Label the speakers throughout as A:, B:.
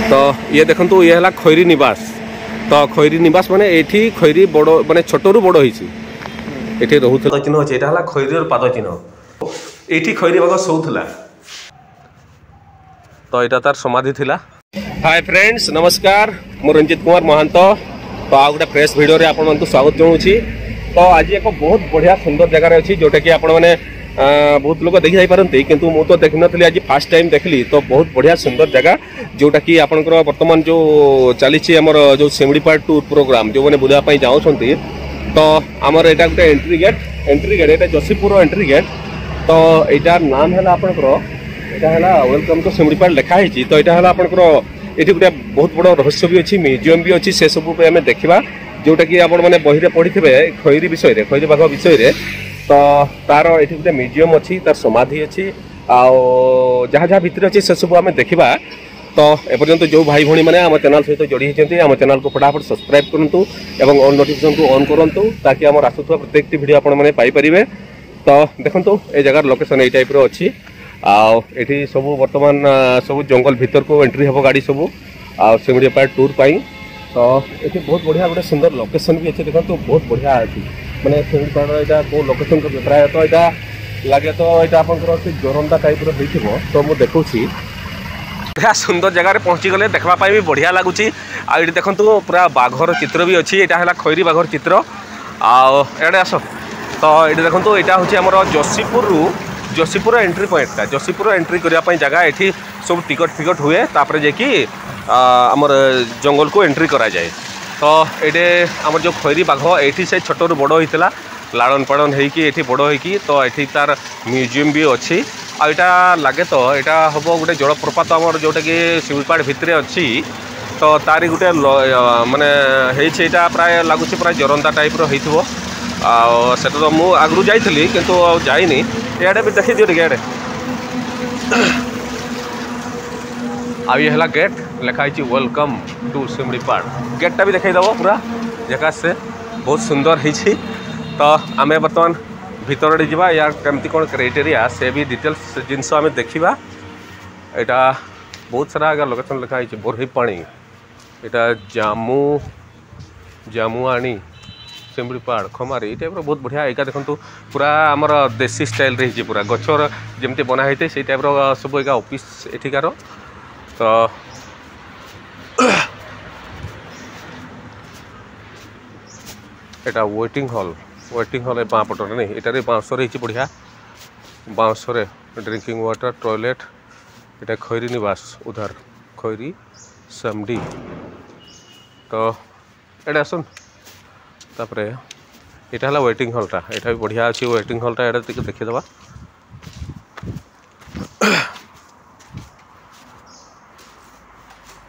A: तो ये देखो ये है खैरी निवास। तो खैरी निवास माने एठी खैरी बड़ माने छोटरू बड़ होइछि एठी रहू चिन्ह अछि। एटा हला खैरीर पाद चिन्ह। एठी खैरी बाग सोउथला तो एटा तार समाधि थिला। हाय फ्रेंड्स नमस्कार मु रंजित कुमार महांत। तो आ गोटे प्रेस भिडियो रे आपण मानकु स्वागत जणाउछि। तो आज एक बहुत बढ़िया सुंदर जगह अच्छी जोटा कि आपण मैंने बहुत लोग देखी जाई पारंती किंतु मु तो देखि नथली आज फर्स्ट टाइम देखली। तो बहुत बढ़िया सुंदर जगह जोटा कि आपनकर वर्तमान जो चली आमर जो सिमड़ीपाड़ टूर प्रोग्राम जो मैंने बुलावा पई जाउछंती। तो आमर एटा गोटे एंट्री गेट एटा जसीपुर एंट्री गेट। तो एटार नाम है आपनकर एटा है वेलकम टू सिमड़ीपाड़ लिखा है। तो यहाँ आपंकर ये गोटे बहुत बड़ रहस्य भी अच्छी म्यूजियम भी अच्छी से सब आम देखा जोटा कि आपण मैंने बही पढ़ी खैरी विषय खैरी बाघ विषय। तो तार ये गोटे म्यूजियम अच्छी तार समाधि अच्छी जहाँ जहाँ भितर अच्छी से सब आम देखा। तो एपर्यंत जो भाई भौणी मैंने आम चैनल सहित जोड़ी होती आम चैनल को फटाफट सब्सक्राइब करूँ और ऑल नोटिफिकेशन को ऑन करूँ ताकि आम आसुवा प्रत्येक वीडियो आपरे। तो देखो ये जगार लोकेशन यही टाइप अच्छी आठी सब बर्तमान सब जंगल भीतर को एंट्री हम गाड़ी सब सिमड़ीपाड़ टूर पाई। तो ये बहुत बढ़िया गोटे सुंदर लोकेशन भी अच्छे देखो तो बहुत बढ़िया अच्छी मैंने सिमड़ीपाड़ यहाँ कौ लोकेशन को प्राय तो यहाँ लगे तो यहाँ आप जोरंदा टाइप रही। तो मुझे देखुची बढ़िया सुंदर जगह पहुँची गले देखापी भी बढ़िया लगुच। आठ देखो पूरा बाघर चित्र भी अच्छी यहाँ है खैरी बाघर चित्र आड़े आस। तो ये देखो यहाँ हूँ आम Jasipur entry point Jasipur entry करने जगह ये सब टिकट फिकट हुए तापर जाकि आमर जंगल को एंट्री करा जाए। तो ये आमर जो खैरी बाघ ये से छोटू बड़ होता लाड़न पाड़न होती बड़ होगी। तो ये तार म्यूजियम भी अच्छी आईटा लगे। तो यहाँ हम गोटे जलप्रपात आमर जोटा कि सिमड़ीपाड़ भितर अच्छी। तो तारी गोटे माने होता प्राय लगुच प्राय जोरंदा टाइप रही से तो मुझे आगु जाइली किंतु जाइनी इे भी देखी दियो टे आ ये है गेट लिखाई वेलकम टू सिमड़ीपाड़। गेटा भी देखईदेव पूरा जगह से बहुत सुंदर होती। तो आम बर्तमान भितर जावा या कमती कौन क्राइटेरिया से भी डिटेल्स जिनस आम देखा। यहाँ बहुत सारा आगे लोकेशन लिखाई बोरही पानी यहाँ जामुआणी सिमड़ीपाड़ खमारी ये टाइप बहुत बढ़िया। एका देखो पूरा आमर देसी स्टाइल रही पूरा गचर जमती बना होते से टाइप सब एका ऑफिस एठिकार। तो यहाँ वेटिंग हॉल बाँ पटर नहीं ये बाँस रही बढ़िया बाँस ड्रिंकिंग वाटर टॉयलेट यहाँ खैरी निवास उधर खैरी समडी। तो ये आसन तापर यहाँ है वेटिंग हॉलटा यहाँ भी बढ़िया अच्छी वेटिंग हॉलटा यहाँ देखीदे।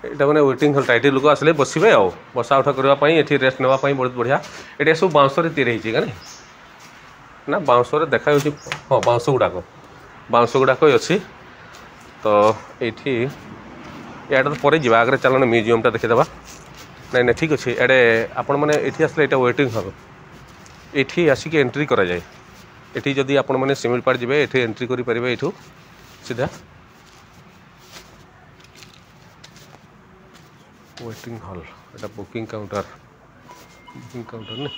A: यहाँ मैंने वेटिंग हॉलटा ये लोक आसे बसवे आ बसा उठा करने ये रेस्ट नापी बहुत बढ़िया। ये सब बाउंस या ना बाउंस देखा हाँ बाउंस गुड़ाक अच्छी। तो ये तो पर जा आगे चलन म्यूजियमटा देखीदे। नहीं नहीं ठीक अच्छे एडे आपण मैंने ये आसले ये वेटिंग हॉल ये आसिक एंट्री करा जाए। ये जदि आपण मैंने सिमड़ीपाड़ जी ये एंट्री करें यू सीधा वेटिंग हॉल ये बुकिंग काउंटर नहीं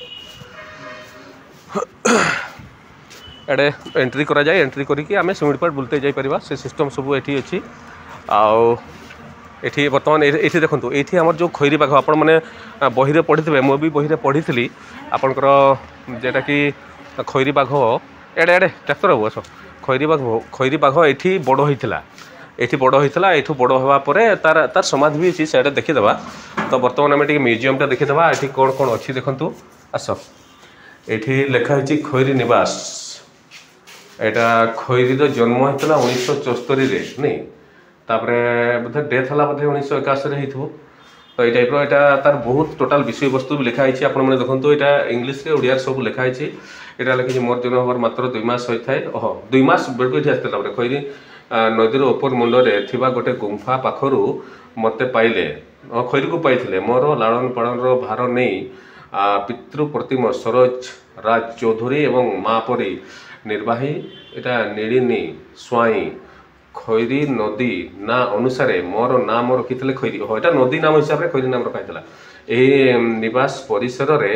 A: एडे एंट्री करा जाए। एंट्री करके आम सिमड़ीपाड़ बुलते जापर से सिस्टम सब ये अच्छी। ये बर्तमान ये देखो ये आमर जो खैरी बाघ आपण मैंने बही पढ़ी थे मुझे भी बही पढ़ी थी आपंकर जेटा कि खैरी बाघ एडे एडे ट्रैक्टर हो आस खैरी बाघ ये बड़ होता ये बड़ होता ये बड़ होगापर तार तार समाधि भी अच्छी से देखीदे। तो बर्तमान आम म्यूजियमटा देखीदे ये कौन कौन अच्छी देखूँ आस। ये लिखाई खैरी निवास यहाँ खैरी जन्म होता 1974 नहीं तापर बोधे डेथ है बोधे 1981 हो। तो ये टाइप यहाँ तार बहुत टोटाल विषय वस्तु भी लिखाई आपने देखो यहाँ इंग्लीश ओडिया सब लिखाई यहाँ लिखी मोर जन्म हमार मात्र 2 मास होता है 2 मास बेड़क ये आसता खैरी नदीर ओपर मुंडे थी गोटे गुंफा पाखर मत पाइले खैरी को पाई मोर लाड़न पाड़न भार नहीं पितृप्रतिम सरोज राज चौधरी एवं माँ परी निर्वाही यहाँ निड़िनी स्वाई ଖଇରୀ ନଦୀ ନା ଅନୁସାରେ ମୋର ରଖିଥିଲେ ଖଇରୀ। ଏଇଟା ନଦୀ ନାମ ହିସାବରେ ଖଇରୀ ନାମ ରଖାଯାଇଥିଲା। ଏହି ନିବାସ ପରିସରରେ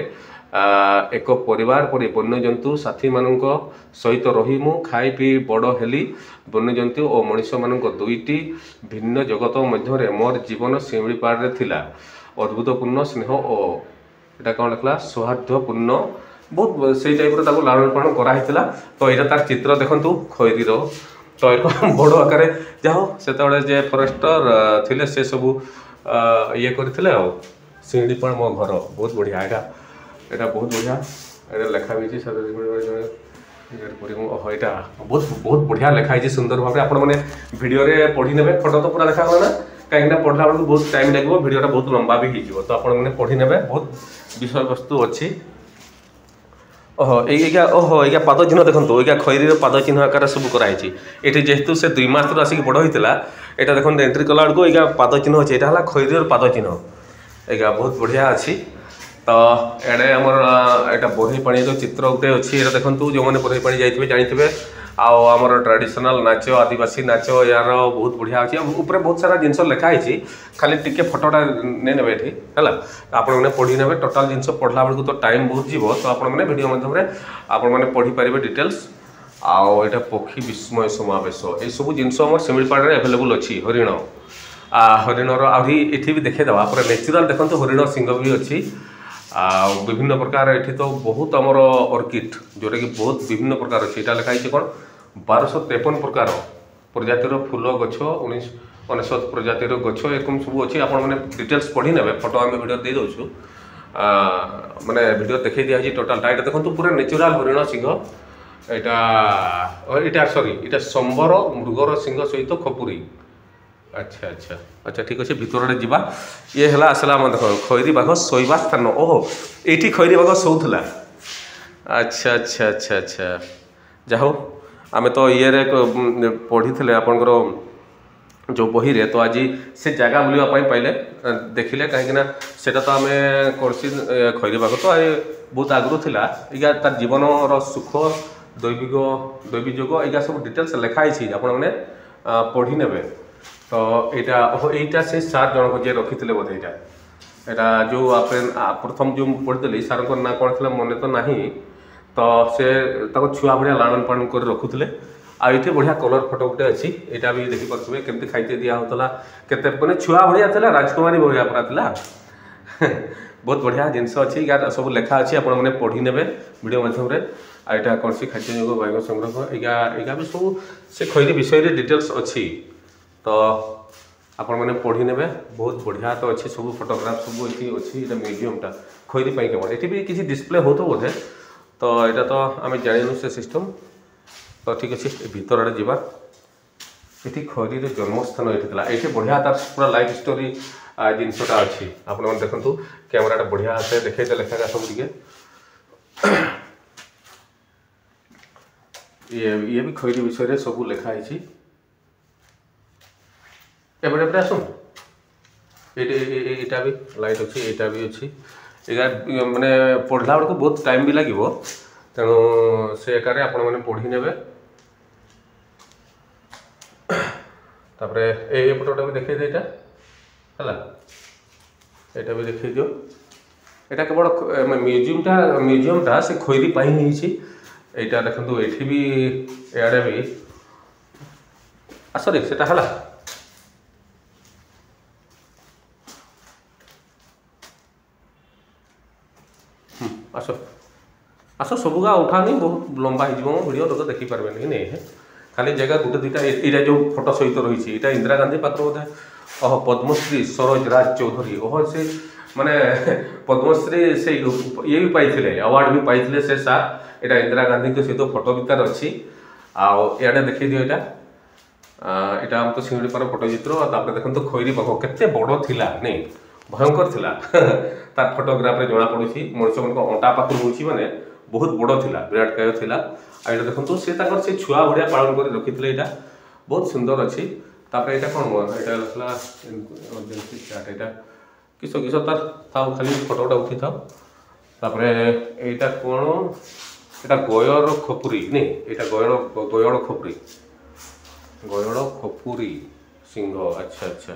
A: ଏକ ପରିବାର ପରି ବନ୍ୟଜନ୍ତୁ ସାଥୀମାନଙ୍କ ସହିତ ରହି ମୁଁ ଖାଇ ପିଇ ବଡ଼ ହେଲି। ବନ୍ୟଜନ୍ତୁ ଓ ମଣିଷମାନଙ୍କ ଦୁଇଟି ଭିନ୍ନ ଜଗତ ମଧ୍ୟରେ ମୋର ଜୀବନ ଶିମିଳିପାଳରେ ଥିଲା। ଅଦ୍ଭୁତପୂର୍ଣ୍ଣ ସ୍ନେହ ଓ ଏଇଟା କ'ଣ ଲେଖିଲା ସୌହାର୍ଦ୍ଦ୍ୟପୂର୍ଣ୍ଣ ବହୁତ ସେଇ ଟାଇପ୍ର ତାକୁ ଲାଳନ ପାଳନ କରାହେଇଥିଲା। ତ ଏଇଟା ତାର ଚିତ୍ର ଦେଖନ୍ତୁ ଖଇରୀର। ତ ଏକ ବଡ଼ ଆକାରରେ ଯାହା ହଉ ସେତେବେଳେ ଯେ ଫରେଷ୍ଟର ଥିଲେ ସେ ସବୁ ଇଏ କରିଥିଲେ। ଆଉ ଶିମିଳିପାଳ ମୋ ଘର ବହୁତ ବଢ଼ିଆ। ଏଇଟା ବହୁତ ବଢ଼ିଆ। ଏଇଟା ଲେଖା ହେଇଛି ଜଣେ ଏଇଟା ବହୁତ ବଢ଼ିଆ ଲେଖା ହେଇଛି ସୁନ୍ଦର ଭାବରେ। ଆପଣମାନେ ଭିଡ଼ିଓରେ ପଢ଼ି ନେବେ। ଫଟୋ ତ ପୁରା ଦେଖାଗଲା ନା, କାହିଁକିନା ପଢ଼ିଲା ବେଳକୁ ବହୁତ ଟାଇମ୍ ଲାଗିବ, ଭିଡ଼ିଓଟା ବହୁତ ଲମ୍ବା ବି ହେଇଯିବ। ତ ଆପଣମାନେ ପଢ଼ି ନେବେ, ବହୁତ ବିଷୟବସ୍ତୁ ଅଛି। ଏଇକା ପାଦ ଚିହ୍ନ ଦେଖନ୍ତୁ। ଏଇକା ଖଇରୀର ପାଦ ଚିହ୍ନ ଆକାର ସବୁ କରାହେଇଛି। ଏଠି ଯେହେତୁ ସେ 2 ମାସରୁ ଆସିକି ବଡ଼ ହେଇଥିଲା, ଏଇଟା ଦେଖନ୍ତୁ ଏଣ୍ଟ୍ରି କଲା ବେଳକୁ ଏଇକା ପାଦ ଚିହ୍ନ ଅଛି। ଏଇଟା ହେଲା ଖଇରୀର ପାଦ ଚିହ୍ନ। ଏଇକା ବହୁତ ବଢ଼ିଆ ଅଛି। ତ ଏଡ଼େ ଆମର ଏଇଟା ବରେହି ପାଣିର ଚିତ୍ର ଗୋଟେ ଅଛି। ଏଇଟା ଦେଖନ୍ତୁ ଯେଉଁମାନେ ବରେହି ପାଣି ଯାଇଥିବେ ଜାଣିଥିବେ। ଆଉ ଆମର ଟ୍ରାଡ଼ିସନାଲ୍ ନାଚ, ଆଦିବାସୀ ନାଚ ୟାର ବହୁତ ବଢ଼ିଆ ଅଛି। ଉପରେ ବହୁତ ସାରା ଜିନିଷ ଲେଖା ହେଇଛି, ଖାଲି ଟିକେ ଫଟୋଟା ନେଇନେବେ ଏଠି ହେଲା। ଆପଣମାନେ ପଢ଼ି ନେବେ। ଟୋଟାଲ୍ ଜିନିଷ ପଢ଼ିଲା ବେଳକୁ ତ ଟାଇମ୍ ବହୁତ ଯିବ। ତ ଆପଣମାନେ ଭିଡ଼ିଓ ମାଧ୍ୟମରେ ଆପଣମାନେ ପଢ଼ିପାରିବେ ଡିଟେଲ୍ସ। ଆଉ ଏଇଟା ପକ୍ଷୀ ବିସ୍ମୟ ସମାବେଶ, ଏଇସବୁ ଜିନିଷ ଆମର ଶିମିଳିପାଳରେ ଆଭେଲେବୁଲ୍ ଅଛି। ହରିଣର ଆହୁରି ଏଠି ବି ଦେଖେଇଦେବା। ପୁରା ନ୍ୟାଚୁରାଲ୍ ଦେଖନ୍ତୁ ହରିଣ ସିଂହ ବି ଅଛି। ଆଉ ବିଭିନ୍ନ ପ୍ରକାର ଏଠି ତ ବହୁତ ଆମର ଅର୍କିଡ୍ ଯେଉଁଟାକି ବହୁତ ବିଭିନ୍ନ ପ୍ରକାର ଅଛି। ଏଇଟା ଲେଖା ହେଇଛି କ'ଣ 1253 ପ୍ରକାର ପ୍ରଜାତିର ଫୁଲ ଗଛ, 1999 ପ୍ରଜାତିର ଗଛ ଏରକମ ସବୁ ଅଛି। ଆପଣମାନେ ଡିଟେଲ୍ସ ପଢ଼ି ନେବେ। ଫଟୋ ଆମେ ଭିଡ଼ିଓ ଦେଇଦେଉଛୁ, ମାନେ ଭିଡ଼ିଓ ଦେଖେଇ ଦିଆହେଇଛି ଟୋଟାଲ୍ଟା। ଏଇଟା ଦେଖନ୍ତୁ ପୁରା ନ୍ୟାଚୁରାଲ୍ ହରିଣ ସିଂହ। ଏଇଟା ସମ୍ବର ମୃଗର ସିଂହ ସହିତ ଖପୁରୀ। ଆଚ୍ଛା ଠିକ୍ ଅଛି। ଭିତରଆଡ଼େ ଯିବା। ଇଏ ହେଲା ଆସିଲା ଆମ ଦେଖ ଖଇରୀ ବାଘ ଶୋଇବା ସ୍ଥାନ। ଏଇଠି ଖଇରୀ ବାଘ ଶୋଉଥିଲା। ଆଚ୍ଛା ଯାହା ହଉ ଆମେ ତ ଇଏରେ ପଢ଼ିଥିଲେ ଆପଣଙ୍କର ଯେଉଁ ବହିରେ। ତ ଆଜି ସେ ଜାଗା ବୁଲିବା ପାଇଁ ପାଇଲେ, ଦେଖିଲେ। କାହିଁକିନା ସେଇଟା ତ ଆମେ କୌଣସି ଖଇରୀ ବାଘ ତ ବହୁତ ଆଗରୁ ଥିଲା। ଏଇଟା ତାର ଜୀବନର ସୁଖ ଦୈବିଯୋଗ ଏଇଟା ସବୁ ଡିଟେଲ୍ସ ଲେଖା ହେଇଛି। ଆପଣମାନେ ପଢ଼ି ନେବେ। ତ ଏଇଟା ସେ ସାର୍ ଜଣକ ଯିଏ ରଖିଥିଲେ ବୋଧେ। ଏଇଟା ଯେଉଁ ପ୍ରଥମ ଯେଉଁ ମୁଁ ପଢ଼ିଥିଲି ସାର୍ଙ୍କ ନାଁ କ'ଣ ଥିଲା ମନେ ତ ନାହିଁ। ତ ସେ ତାକୁ ଛୁଆ ଭଳିଆ ଲାଳନ ପାଳନ କରି ରଖୁଥିଲେ। ଆଉ ଏଇଠି ବଢ଼ିଆ କଲର୍ ଫଟୋ ଗୋଟେ ଅଛି। ଏଇଟା ବି ଦେଖିପାରୁଥିବେ କେମିତି ଖାଇତେ ଦିଆ ହେଉଥିଲା, କେତେ ମାନେ ଛୁଆ ଭଳିଆ ଥିଲା, ରାଜକୁମାରୀ ଭଳିଆ ପୁରା ଥିଲା। ବହୁତ ବଢ଼ିଆ ଜିନିଷ ଅଛି। ୟାର ସବୁ ଲେଖା ଅଛି। ଆପଣମାନେ ପଢ଼ି ନେବେ ଭିଡ଼ିଓ ମାଧ୍ୟମରେ। ଆଉ ଏଇଟା କୌଣସି ଖାଦ୍ୟଯୋଗ ବାଘ ସଂଗ୍ରହ ଏଇଟା ବି ସବୁ ସେ ଖଇରୀ ବିଷୟରେ ଡିଟେଲ୍ସ ଅଛି। ତ ଆପଣମାନେ ପଢ଼ି ନେବେ। ବହୁତ ବଢ଼ିଆ ତ ଅଛି ସବୁ ଫଟୋଗ୍ରାଫ ସବୁ ଏଠି ଅଛି। ଏଇଟା ମ୍ୟୁଜିୟମଟା ଖଇରୀ ପାଇଁ କେବଳ। ଏଠି ବି କିଛି ଡିସପ୍ଲେ ହେଉଥିବ ବୋଧେ। ତ ଏଇଟା ତ ଆମେ ଜାଣିନୁ ସେ ସିଷ୍ଟମ୍। ତ ଠିକ୍ ଅଛି ଭିତର ଆଡ଼େ ଯିବା। ଏଠି ଖଇରୀର ଜନ୍ମସ୍ଥାନ ଏଠି ଥିଲା। ଏଠି ବଢ଼ିଆ ତାର ପୁରା ଲାଇଫ୍ ଷ୍ଟୋରି ଜିନିଷଟା ଅଛି। ଆପଣମାନେ ଦେଖନ୍ତୁ କ୍ୟାମେରାଟା ବଢ଼ିଆ ଆସେ ଦେଖେଇତେ ଲେଖାଟା ସବୁ ଟିକେ। ଇଏ ବି ଖଇରୀ ବିଷୟରେ ସବୁ ଲେଖା ହେଇଛି। ଏପଟେ ଆସନ୍ତୁ। ଏଇଟା ବି ଲାଇଟ୍ ଅଛି, ଏଇଟା ବି ଅଛି। ଏଇଟା ମାନେ ପଢ଼ିଲା ବେଳକୁ ବହୁତ ଟାଇମ୍ ବି ଲାଗିବ, ତେଣୁ ସେ ଏକାରେ ଆପଣମାନେ ପଢ଼ି ନେବେ। ତାପରେ ଏପଟଟା ବି ଦେଖେଇ ଦିଅ। ଏଇଟା ହେଲା, ଏଇଟା ବି ଦେଖେଇ ଦିଅ। ଏଇଟା କେବଳ ମ୍ୟୁଜିୟମଟା ସେ ଖଇରୀ ପାଇଁ ହେଇଛି। ଏଇଟା ଦେଖନ୍ତୁ ଏଠି ବି ଏଆଡ଼େ ବି ସରି ସେଟା ହେଲା। ଆସ ସବୁଗା ଉଠାନି, ବହୁତ ଲମ୍ବା ହେଇଯିବ ମୋ ଭିଡ଼ିଓ, ଲୋକ ଦେଖିପାରିବେନି କି ନାଇଁ। ଖାଲି ଜାଗା ଗୋଟେ ଦୁଇଟା। ଏଇଟା ଯେଉଁ ଫଟୋ ସହିତ ରହିଛି ଏଇଟା ଇନ୍ଦିରା ଗାନ୍ଧୀ ପାତ୍ର ବୋଧେ। ପଦ୍ମଶ୍ରୀ ସରୋଜ ରାଜ ଚୌଧୁରୀ। ସେ ମାନେ ପଦ୍ମଶ୍ରୀ ସେ ଇଏ ବି ପାଇଥିଲେ, ଆୱାର୍ଡ଼ ବି ପାଇଥିଲେ ସେ ସାର୍। ଏଇଟା ଇନ୍ଦିରା ଗାନ୍ଧୀଙ୍କ ସହିତ ଫଟୋ ବି ତାର ଅଛି। ଆଉ ଇଆଡ଼େ ଦେଖେଇ ଦିଅ। ଏଇଟା ଆମ ତ ଶିମିଳିପାଳ ଫଟୋ ଚିତ୍ର। ତାପରେ ଦେଖନ୍ତୁ ଖଇରୀ ବାଘ କେତେ ବଡ଼ ଥିଲା ନାଇଁ, ଭୟଙ୍କର ଥିଲା। ତାର ଫଟୋଗ୍ରାଫରେ ଜଣାପଡ଼ୁଛି ମଣିଷମାନଙ୍କ ଅଣ୍ଟା ପାଖରୁ ହେଉଛି ମାନେ ବହୁତ ବଡ଼ ଥିଲା, ବିରାଟ କାୟ ଥିଲା। ଆଉ ଏଇଟା ଦେଖନ୍ତୁ ସେ ତାଙ୍କର ସେ ଛୁଆ ଭଳିଆ ପାଳନ କରି ରଖିଥିଲେ। ଏଇଟା ବହୁତ ସୁନ୍ଦର ଅଛି। ତାପରେ ଏଇଟା କ'ଣ ଏଇଟା ହେଲା ଏଇଟା କିସ ତାର ଥାଉ, ଖାଲି ଫଟୋଟା ଉଠିଥାଉ। ତାପରେ ଏଇଟା କ'ଣ ଏଇଟା ଗୟଳ ଖପୁରୀ ନାଇଁ, ଏଇଟା ଗୟଳ ଖପୁରୀ। गयड़ खपुरी सिंह अच्छा अच्छा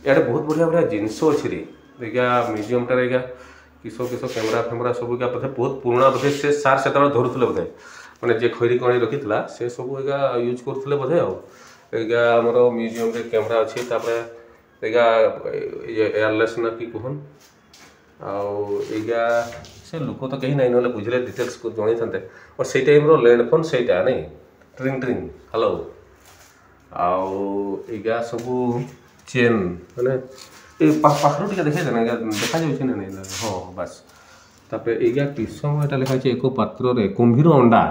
A: यार बहुत बढ़िया बढ़िया जिनस अच्छी रे देखिया म्यूजियम टारे किस किस कैमेरा फैमेरा सब बोधे बहुत पुराना बोधे से सार से धरुले बोधे मैंने जे खैरी कणी रखी से सब यूज करते बोधे आमर म्यूजियम रे कैमेरा अच्छी एयरलेस ना कि कहन आगा से लोक तो कहीं ना बुझे डिटेल्स जन था और से टाइम लैंड फोन से नहीं ट्रिंग ट्रिंग हेलो आगा सब चेन मैंने पाखर टे देखे ना देखा ना नहीं हाँ बस तापर एगा किसम यहाँ लिखाई एक पात्र रे कुंभीर अंडा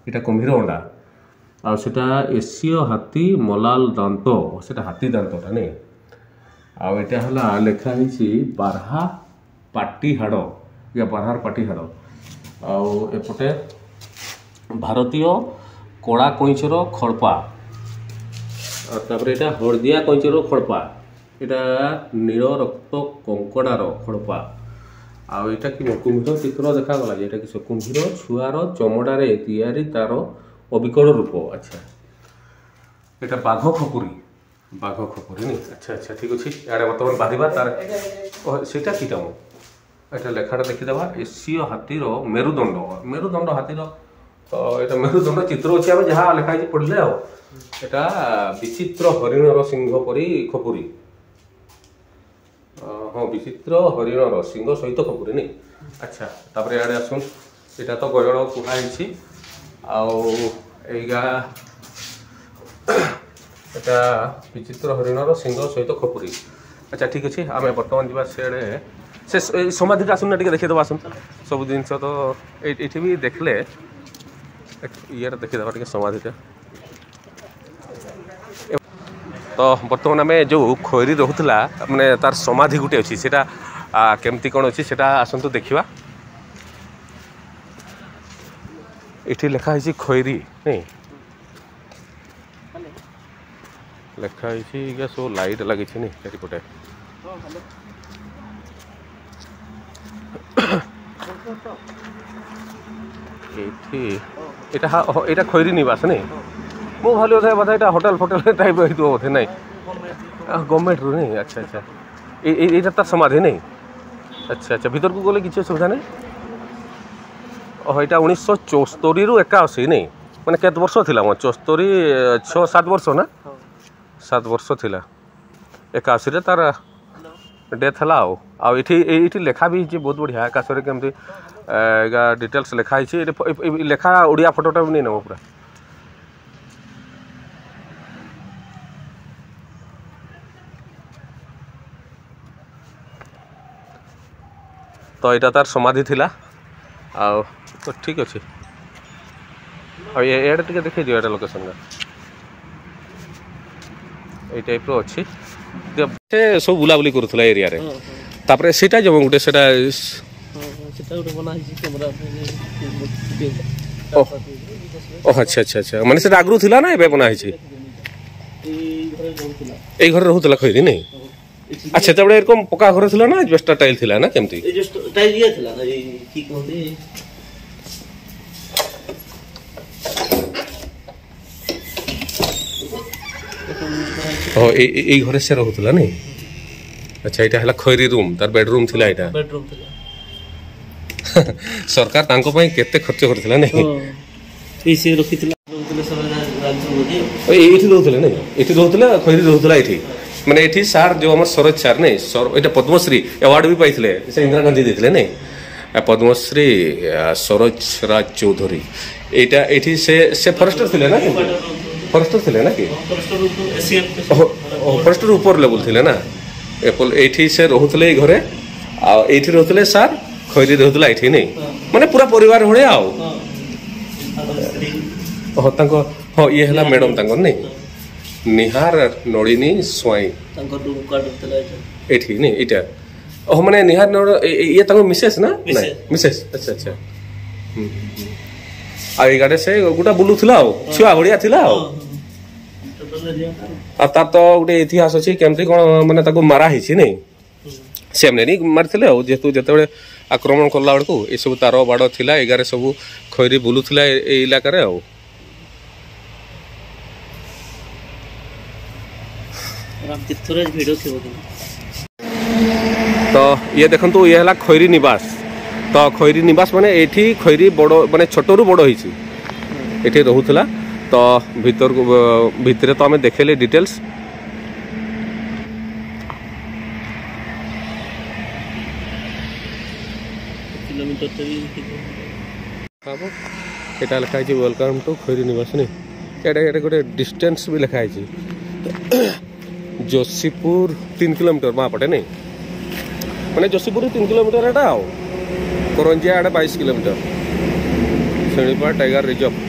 A: यहाँ कुंभीर अंडा आटा एसीय हाथी मलाल दांत से हाथी दांतटा नहीं आटा है लिखाही बारहा पाटी हाड़ या बारहार पाटी हाड़ आउटे भारतीय कड़ा कईचर खड़पा तापर यहाँ हलदिया कईचर खड़पा यहाँ नील रक्त कंकड़ार खड़पा आईटा कि कुंभीर चित्र देखागला जेटा कि कुंभीर छुआर चमड़ार तैयारी तार अविकल रूप अच्छा यहाँ बाघ खपुरी नहीं अच्छा अच्छा ठीक अच्छे इे बर्तमान बाधिबा तार सेटा कीटा मो यहाँ लेखाटा देखीदे एसीय हाथीर मेरुदंड हाथीर यहाँ मेरुदंड चित्र अच्छे आम जहाँ लिखाई पढ़ले यहाँ विचित्र हरिणर सिंह परी खपुरी हाँ विचित्र हरिणर सिंह सहित खपुरी नहीं अच्छा तापर इे आसुन यहाँ तो गयड़ कहुई आगा এটা विचित्र हरिणर सिंह सहित खपुरी अच्छा ठीक अच्छे आम बर्तमान जा से समाधिटा आसुन टे देखीदे आसन सब जिन तो ये भी देखले ये देखीदे टे समाधिटा तो बर्तमान आम जो खैरी रोला मैंने तार समाधि गोटे अच्छी से केमती कौन अच्छी से आसतु देखा ये लिखाही खैरी नहीं लिखाही सब लाइट लगी चारिपटे यहाँ खैरी निवास नहीं मु भाई बोधे बोधे यहाँ होटेल फोटेल टाइप हो बोधे नहीं गवर्नमेंट रू नहीं अच्छा अच्छा यहाँ तार समाधि नहीं अच्छा अच्छा भीतर को गले किसी सुविधा नहीं ओह यहाँ 1974 रु 81 नहीं मैंने केत वर्ष थी मो 74 6-7 वर्ष ना 7 वर्ष थिला 81 तार डेथ है ये लेखा भी बहुत बढ़िया आकाशे केमती डिटेल्स लिखाई लेखा ओडिया फोटोटा भी नहीं नब पूरा तो यहाँ तार समाधि थिला तो ठीक अच्छे एडे टे देखी दियो एटा लोकेशन का ये टाइप रो अच्छी सब बुलाबुली करूला एरिया रे तापर सेटा जब गोटे सेटा ओह अच्छा अच्छा अच्छा माने सेटा आगरू थिला ना एबे बना हिची ए घर रहउतला खैरी नहीं अच्छा तबे एरकम पक्का घर थिला ना एस्बेस्टर टाइल थिला ना केमती
B: एस्बेस्टर टाइल ये थिला ना की कहंदी ओ
A: ए घरे से रहउतला नहीं अच्छा एटा हला खैरी रूम तार बेडरूम थिला एटा
B: बेडरूम थिला
A: सरकार तांको पई केते खर्च करथिला नहीं
B: ए से रखितला रहउतले सब राज्य मोदी
A: ओ एठी रहउतले नहीं एठी रहउतले खैरी रहउतला एठी माने एठी सार जो हमर सरोज सार नहीं सर एटा पद्मश्री अवार्ड भी पाइथिले से इंदिरा गांधी देथिले नहीं पद्मश्री सरोज राज चौधरी एटा एठी से फॉरेस्टर थिले ना फॉरेस्टर थिले ना कि फॉरेस्टर ऊपर लेवल थिले ना एप्पल एठी से रहउतले घरे आ एठी रहउतले सार खैरी रहउतला एठी नहीं माने पूरा परिवार होळे आउ हो तांको हो ये हला मैडम तांको नहीं निहार नड़िनी स्वाई
B: तांको रूम कार्ड होतला
A: एठी नहीं एटा ओ माने निहार नड़ ये तांको मिसेस ना नहीं मिसेस अच्छा अच्छा आ ए गाडे से गुटा बुलुथला हो छुआ घड़िया थिला हो आ ता तो गुटे इतिहास अछि केमती कोन माने ताको मारा हिछि नहीं सेमने नहीं मारथिले हो जेतु जतबे आक्रमण करला बडको ए सब तारो बाडो थिला एगारे सब खैरी बुलुथला ए इलाका रे हो
B: राम तीर्थराज भिड थी
A: तो ये देखंतु ये हला खैरी निवास तो खैरी निवास माने एठी खैरी बड़ माने छोटरू बड़ होईची एठी रहउथला तो भीतर भितरे तो हमें देखेले डिटेल्स
B: किलोमीटर
A: एटा लिखा है वेलकम टू खैरी निवास नहीं एटा गोटे डिस्टेंस भी लिखा है जोशीपुर 3 किलोमीटर मापटे नहीं मैंने जोशीपुर 3 किलोमीटर एटा करंजिया 22 किलोमीटर शेणीपाड़ टाइगर रिजर्व